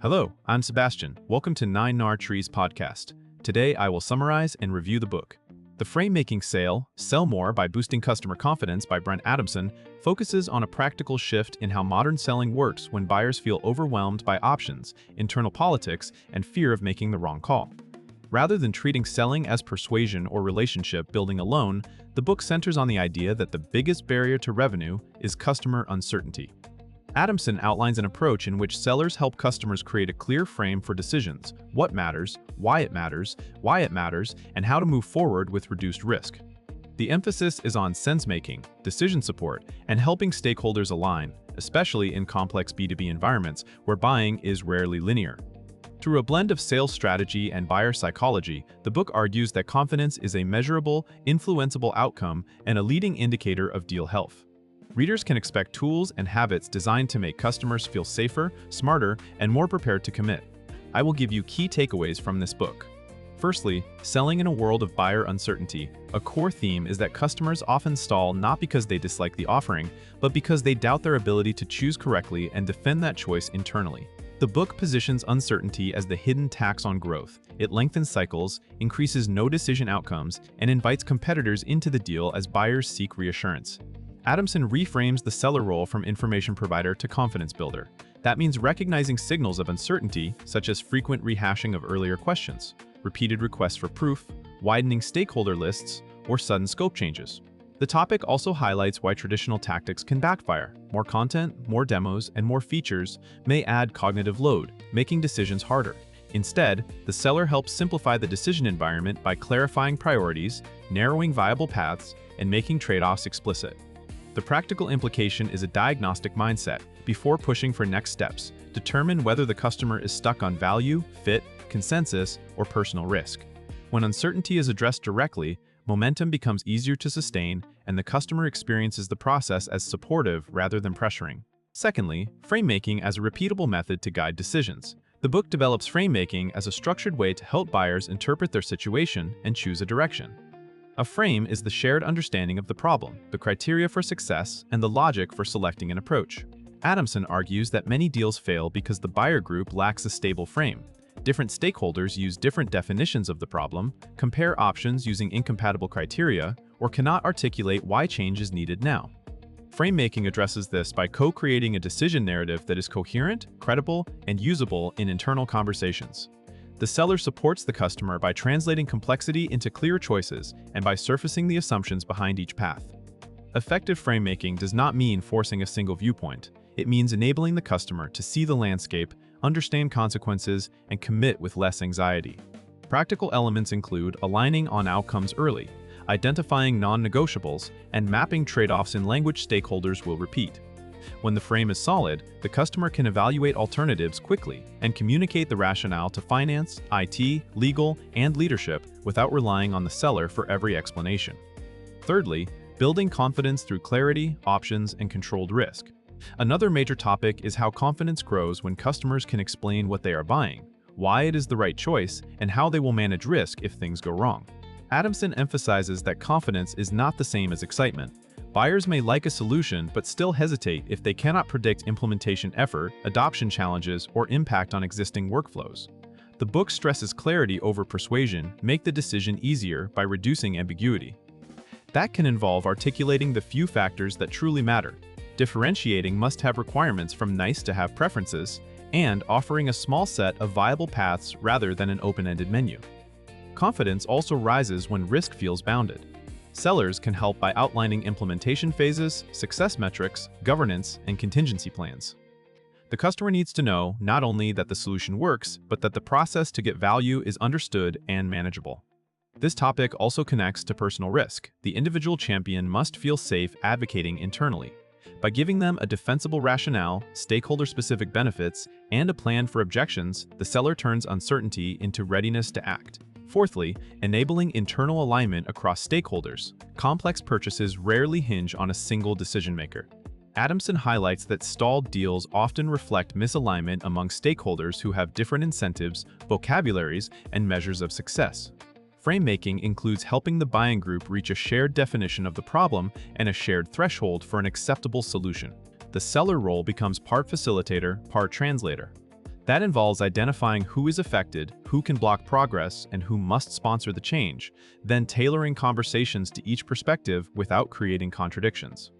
Hello, I'm Sebastian. Welcome to 9 Trees podcast. Today I will summarize and review the book. The Framemaking Sale, Sell More by Boosting Customer Confidence by Brent Adamson focuses on a practical shift in how modern selling works when buyers feel overwhelmed by options, internal politics, and fear of making the wrong call. Rather than treating selling as persuasion or relationship building alone, the book centers on the idea that the biggest barrier to revenue is customer uncertainty. Adamson outlines an approach in which sellers help customers create a clear frame for decisions: what matters, why it matters, and how to move forward with reduced risk. The emphasis is on sense-making, decision support, and helping stakeholders align, especially in complex B2B environments where buying is rarely linear. Through a blend of sales strategy and buyer psychology, the book argues that confidence is a measurable, influenceable outcome and a leading indicator of deal health. Readers can expect tools and habits designed to make customers feel safer, smarter, and more prepared to commit. I will give you key takeaways from this book. Firstly, selling in a world of buyer uncertainty. A core theme is that customers often stall not because they dislike the offering, but because they doubt their ability to choose correctly and defend that choice internally. The book positions uncertainty as the hidden tax on growth. It lengthens cycles, increases no-decision outcomes, and invites competitors into the deal as buyers seek reassurance. Adamson reframes the seller role from information provider to confidence builder. That means recognizing signals of uncertainty, such as frequent rehashing of earlier questions, repeated requests for proof, widening stakeholder lists, or sudden scope changes. The topic also highlights why traditional tactics can backfire. More content, more demos, and more features may add cognitive load, making decisions harder. Instead, the seller helps simplify the decision environment by clarifying priorities, narrowing viable paths, and making trade-offs explicit. The practical implication is a diagnostic mindset. Before pushing for next steps, determine whether the customer is stuck on value, fit, consensus, or personal risk. When uncertainty is addressed directly, momentum becomes easier to sustain, and the customer experiences the process as supportive rather than pressuring. Secondly, frame-making as a repeatable method to guide decisions. The book develops frame-making as a structured way to help buyers interpret their situation and choose a direction. A frame is the shared understanding of the problem, the criteria for success, and the logic for selecting an approach. Adamson argues that many deals fail because the buyer group lacks a stable frame. Different stakeholders use different definitions of the problem, compare options using incompatible criteria, or cannot articulate why change is needed now. Frame-making addresses this by co-creating a decision narrative that is coherent, credible, and usable in internal conversations. The seller supports the customer by translating complexity into clear choices and by surfacing the assumptions behind each path. Effective frame-making does not mean forcing a single viewpoint. It means enabling the customer to see the landscape, understand consequences, and commit with less anxiety. Practical elements include aligning on outcomes early, identifying non-negotiables, and mapping trade-offs in language stakeholders will repeat. When the frame is solid, the customer can evaluate alternatives quickly and communicate the rationale to finance, IT, legal, and leadership without relying on the seller for every explanation. Thirdly, building confidence through clarity, options, and controlled risk. Another major topic is how confidence grows when customers can explain what they are buying, why it is the right choice, and how they will manage risk if things go wrong. Adamson emphasizes that confidence is not the same as excitement. Buyers may like a solution but still hesitate if they cannot predict implementation effort, adoption challenges, or impact on existing workflows. The book stresses clarity over persuasion, make the decision easier by reducing ambiguity. That can involve articulating the few factors that truly matter, differentiating must-have requirements from nice-to-have preferences, and offering a small set of viable paths rather than an open-ended menu. Confidence also rises when risk feels bounded. Sellers can help by outlining implementation phases, success metrics, governance, and contingency plans. The customer needs to know not only that the solution works, but that the process to get value is understood and manageable. This topic also connects to personal risk. The individual champion must feel safe advocating internally. By giving them a defensible rationale, stakeholder-specific benefits, and a plan for objections, the seller turns uncertainty into readiness to act. Fourthly, enabling internal alignment across stakeholders. Complex purchases rarely hinge on a single decision-maker. Adamson highlights that stalled deals often reflect misalignment among stakeholders who have different incentives, vocabularies, and measures of success. Frame-making includes helping the buying group reach a shared definition of the problem and a shared threshold for an acceptable solution. The seller role becomes part facilitator, part translator. That involves identifying who is affected, who can block progress, and who must sponsor the change, then tailoring conversations to each perspective without creating contradictions.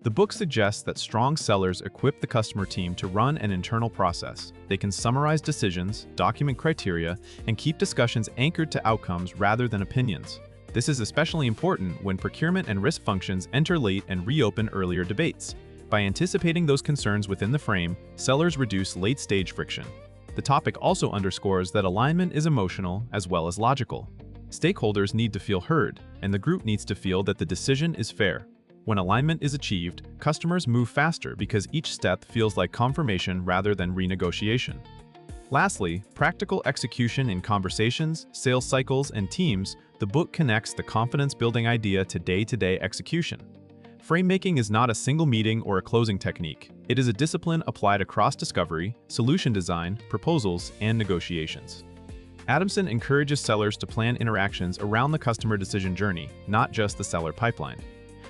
The book suggests that strong sellers equip the customer team to run an internal process. They can summarize decisions, document criteria, and keep discussions anchored to outcomes rather than opinions. This is especially important when procurement and risk functions enter late and reopen earlier debates. By anticipating those concerns within the frame, sellers reduce late-stage friction. The topic also underscores that alignment is emotional as well as logical. Stakeholders need to feel heard, and the group needs to feel that the decision is fair. When alignment is achieved, customers move faster because each step feels like confirmation rather than renegotiation. Lastly, practical execution in conversations, sales cycles, and teams, the book connects the confidence-building idea to day-to-day execution. Framemaking is not a single meeting or a closing technique. It is a discipline applied across discovery, solution design, proposals, and negotiations. Adamson encourages sellers to plan interactions around the customer decision journey, not just the seller pipeline.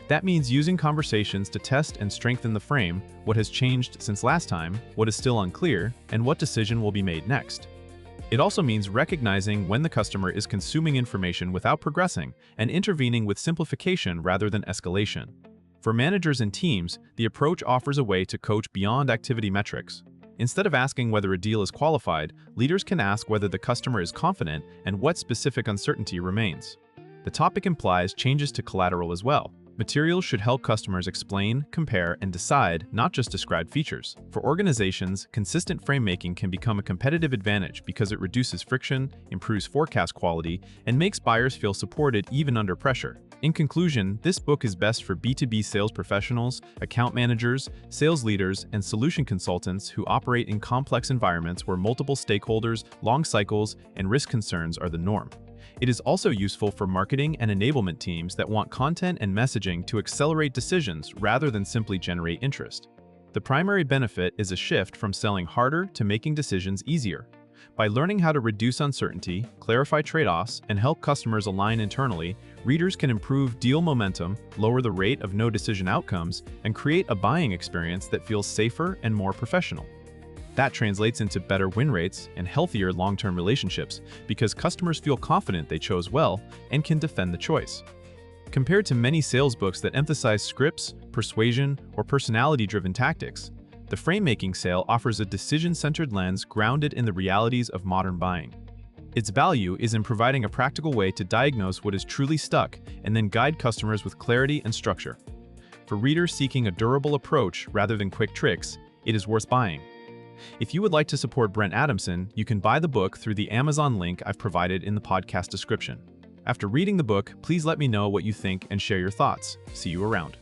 That means using conversations to test and strengthen the frame, what has changed since last time, what is still unclear, and what decision will be made next. It also means recognizing when the customer is consuming information without progressing and intervening with simplification rather than escalation. For managers and teams, the approach offers a way to coach beyond activity metrics. Instead of asking whether a deal is qualified, leaders can ask whether the customer is confident and what specific uncertainty remains. The topic implies changes to collateral as well. Materials should help customers explain, compare, and decide, not just describe features. For organizations, consistent framemaking can become a competitive advantage because it reduces friction, improves forecast quality, and makes buyers feel supported even under pressure. In conclusion, this book is best for B2B sales professionals, account managers, sales leaders, and solution consultants who operate in complex environments where multiple stakeholders, long cycles, and risk concerns are the norm. It is also useful for marketing and enablement teams that want content and messaging to accelerate decisions rather than simply generate interest. The primary benefit is a shift from selling harder to making decisions easier. By learning how to reduce uncertainty, clarify trade-offs, and help customers align internally, readers can improve deal momentum, lower the rate of no-decision outcomes, and create a buying experience that feels safer and more professional. That translates into better win rates and healthier long-term relationships because customers feel confident they chose well and can defend the choice. Compared to many sales books that emphasize scripts, persuasion, or personality-driven tactics, the Framemaking sale offers a decision-centered lens grounded in the realities of modern buying. Its value is in providing a practical way to diagnose what is truly stuck and then guide customers with clarity and structure. For readers seeking a durable approach rather than quick tricks, it is worth buying. If you would like to support Brent Adamson, you can buy the book through the Amazon link I've provided in the podcast description. After reading the book, please let me know what you think and share your thoughts. See you around.